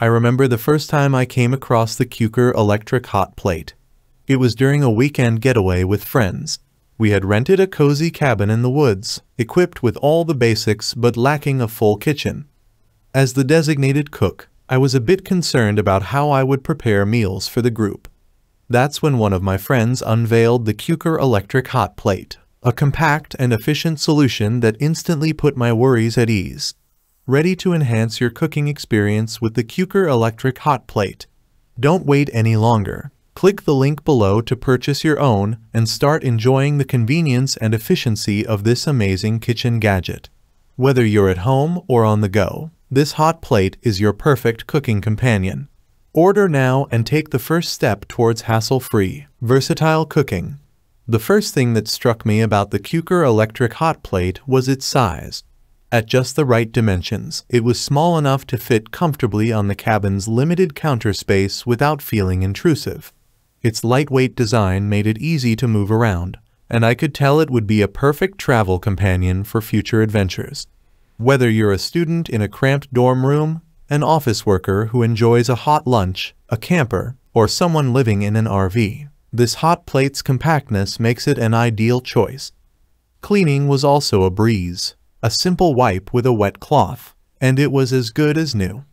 I remember the first time I came across the CUKOR Electric Hot Plate. It was during a weekend getaway with friends. We had rented a cozy cabin in the woods, equipped with all the basics but lacking a full kitchen. As the designated cook, I was a bit concerned about how I would prepare meals for the group. That's when one of my friends unveiled the CUKOR Electric Hot Plate, a compact and efficient solution that instantly put my worries at ease. Ready to enhance your cooking experience with the CUKOR Electric Hot Plate? Don't wait any longer. Click the link below to purchase your own and start enjoying the convenience and efficiency of this amazing kitchen gadget. Whether you're at home or on the go, this hot plate is your perfect cooking companion. Order now and take the first step towards hassle-free, versatile cooking. The first thing that struck me about the CUKOR Electric Hot Plate was its size. At just the right dimensions, it was small enough to fit comfortably on the cabin's limited counter space without feeling intrusive. Its lightweight design made it easy to move around, and I could tell it would be a perfect travel companion for future adventures. Whether you're a student in a cramped dorm room, an office worker who enjoys a hot lunch, a camper, or someone living in an RV, this hot plate's compactness makes it an ideal choice. Cleaning was also a breeze. A simple wipe with a wet cloth, and it was as good as new.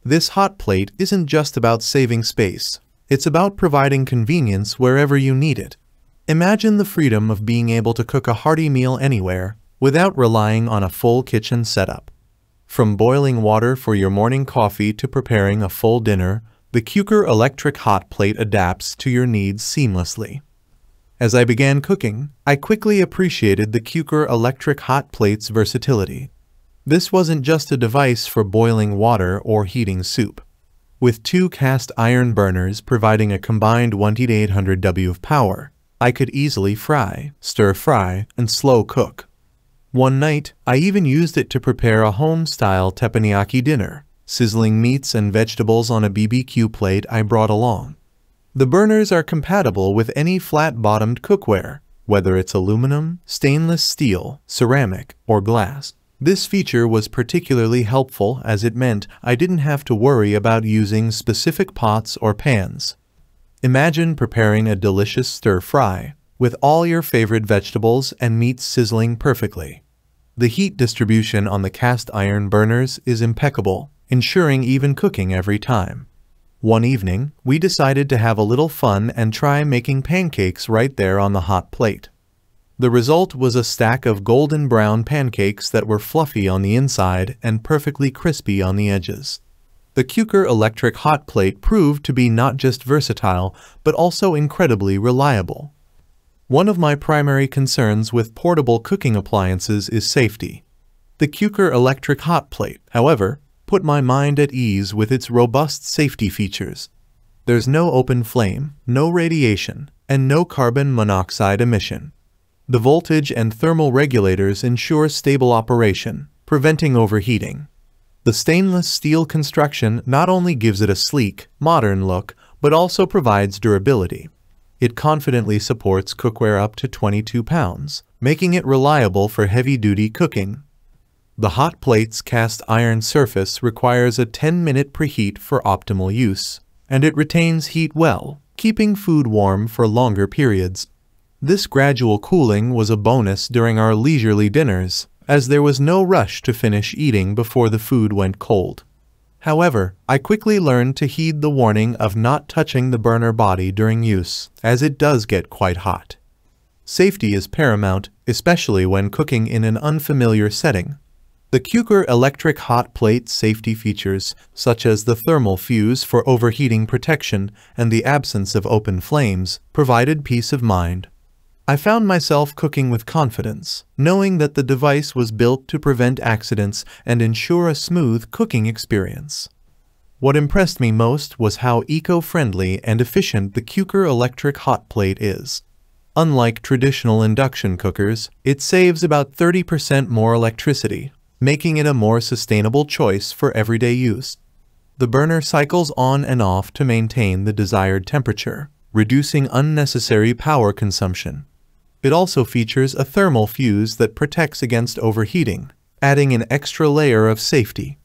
This hot plate isn't just about saving space, it's about providing convenience wherever you need it. Imagine the freedom of being able to cook a hearty meal anywhere without relying on a full kitchen setup. From boiling water for your morning coffee to preparing a full dinner, the CUKOR Electric Hot Plate adapts to your needs seamlessly. As I began cooking, I quickly appreciated the CUKOR Electric Hot Plate's versatility. This wasn't just a device for boiling water or heating soup. With two cast iron burners providing a combined 1,800 W of power, I could easily fry, stir-fry, and slow cook. One night, I even used it to prepare a home-style Teppanyaki dinner, sizzling meats and vegetables on a BBQ plate I brought along. The burners are compatible with any flat-bottomed cookware, whether it's aluminum, stainless steel, ceramic, or glass. This feature was particularly helpful as it meant I didn't have to worry about using specific pots or pans. Imagine preparing a delicious stir-fry, with all your favorite vegetables and meats sizzling perfectly. The heat distribution on the cast iron burners is impeccable, ensuring even cooking every time. One evening, we decided to have a little fun and try making pancakes right there on the hot plate. The result was a stack of golden brown pancakes that were fluffy on the inside and perfectly crispy on the edges. The CUKOR Electric Hot Plate proved to be not just versatile, but also incredibly reliable. One of my primary concerns with portable cooking appliances is safety. The CUKOR Electric Hot Plate, however, put my mind at ease with its robust safety features. There's no open flame, no radiation, and no carbon monoxide emission. The voltage and thermal regulators ensure stable operation, preventing overheating. The stainless steel construction not only gives it a sleek, modern look, but also provides durability. It confidently supports cookware up to 22 pounds, making it reliable for heavy-duty cooking. The hot plate's cast iron surface requires a 10-minute preheat for optimal use, and it retains heat well, keeping food warm for longer periods. This gradual cooling was a bonus during our leisurely dinners, as there was no rush to finish eating before the food went cold. However, I quickly learned to heed the warning of not touching the burner body during use, as it does get quite hot. Safety is paramount, especially when cooking in an unfamiliar setting. The CUKOR Electric Hot Plate safety features, such as the thermal fuse for overheating protection and the absence of open flames, provided peace of mind. I found myself cooking with confidence, knowing that the device was built to prevent accidents and ensure a smooth cooking experience. What impressed me most was how eco-friendly and efficient the CUKOR Electric Hot Plate is. Unlike traditional induction cookers, it saves about 30% more electricity, making it a more sustainable choice for everyday use. The burner cycles on and off to maintain the desired temperature, reducing unnecessary power consumption. It also features a thermal fuse that protects against overheating, adding an extra layer of safety.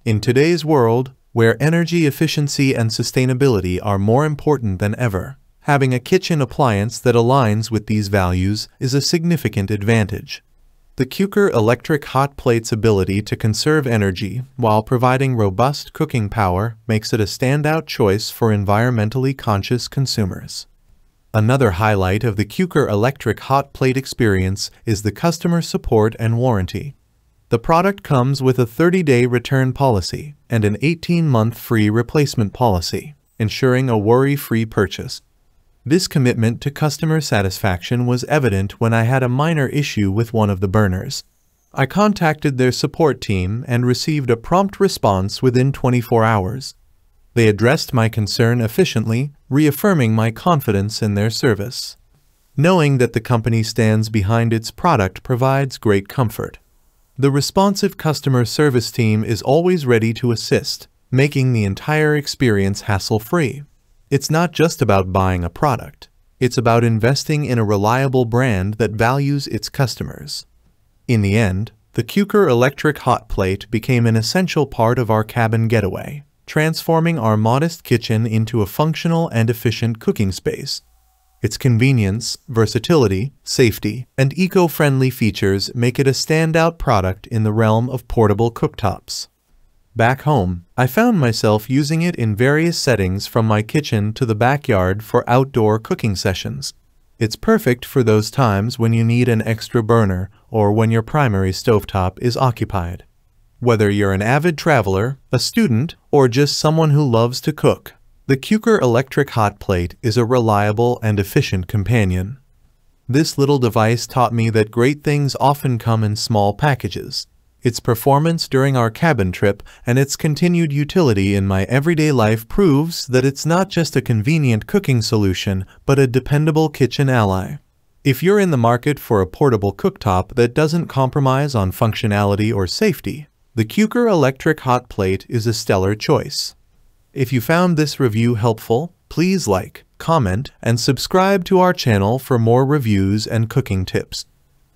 In today's world, where energy efficiency and sustainability are more important than ever. Having a kitchen appliance that aligns with these values is a significant advantage. The CUKOR Electric Hot Plate's ability to conserve energy while providing robust cooking power makes it a standout choice for environmentally conscious consumers. Another highlight of the CUKOR Electric Hot Plate experience is the customer support and warranty. The product comes with a 30-day return policy and an 18-month free replacement policy, ensuring a worry-free purchase. This commitment to customer satisfaction was evident when I had a minor issue with one of the burners. I contacted their support team and received a prompt response within 24 hours. They addressed my concern efficiently, reaffirming my confidence in their service. Knowing that the company stands behind its product provides great comfort. The responsive customer service team is always ready to assist, making the entire experience hassle-free. It's not just about buying a product. It's about investing in a reliable brand that values its customers. In the end, the CUKOR Electric Hot Plate became an essential part of our cabin getaway, transforming our modest kitchen into a functional and efficient cooking space. Its convenience, versatility, safety, and eco-friendly features make it a standout product in the realm of portable cooktops. Back home, I found myself using it in various settings from my kitchen to the backyard for outdoor cooking sessions. It's perfect for those times when you need an extra burner or when your primary stovetop is occupied. Whether you're an avid traveler, a student, or just someone who loves to cook, the CUKOR Electric Hot Plate is a reliable and efficient companion. This little device taught me that great things often come in small packages. Its performance during our cabin trip and its continued utility in my everyday life proves that it's not just a convenient cooking solution, but a dependable kitchen ally. If you're in the market for a portable cooktop that doesn't compromise on functionality or safety, the CUKOR Electric Hot Plate is a stellar choice. If you found this review helpful, please like, comment, and subscribe to our channel for more reviews and cooking tips.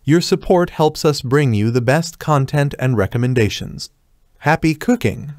Your support helps us bring you the best content and recommendations. Happy cooking!